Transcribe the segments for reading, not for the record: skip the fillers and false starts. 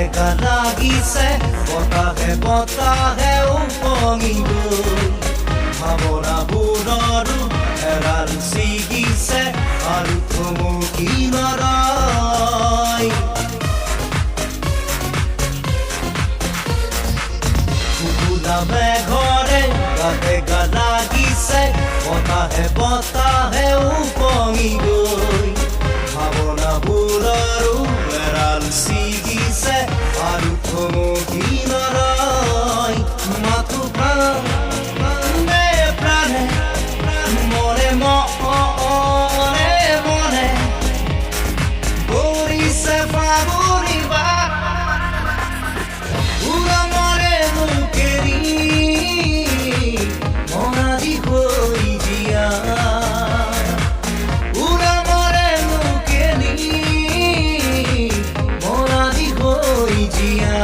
লাগিছে বতাহে উপঙি গৈ ভাৱনাবোৰৰো এৰাল ছিগিছে আৰু থমকি নৰয় কুকুলা মেঘৰে গা লাগিছে বতাহে উপঙি গৈ ভাৱনাবোৰৰো এৰাল ছিগিছে আৰু থমকি নৰয় মাথো প্ৰাণে প্ৰাণে মনে মনে কৰিছে ফাগুনী বাট উৰামৰে মুকেৰি মনাদি হৈ জীয়া উৰামৰে মুকেৰি মনাদি হৈ জীয়া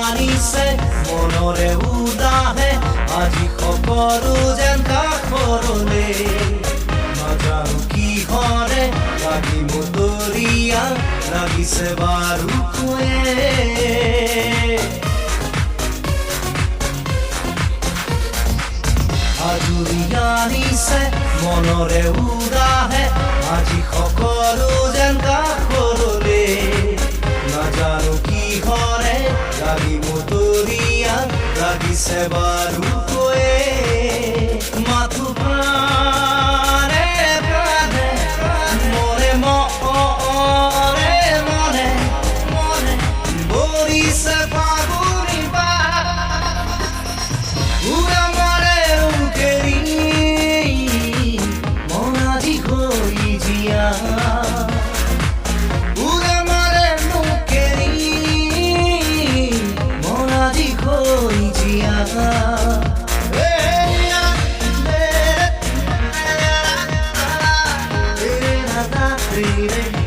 আনিছে মনৰে উদাহে আজি সকলো যেন কাষৰলে নাজানো কিহৰে লাগি মতৰীয়া লাগিছে বাৰু আজৰি আনিছে মনৰে উদাহে আজি সকলো যেন কাষৰলে নাজানো কিহৰে লাগি মতৰীয়া লাগিছে বাৰু মাথো প্ৰাণে প্ৰাণে মনে মনে বৰিছে ফাগুনী বাট উৰামৰে মুকেৰি মনাদি হৈ জীয়া Yeah.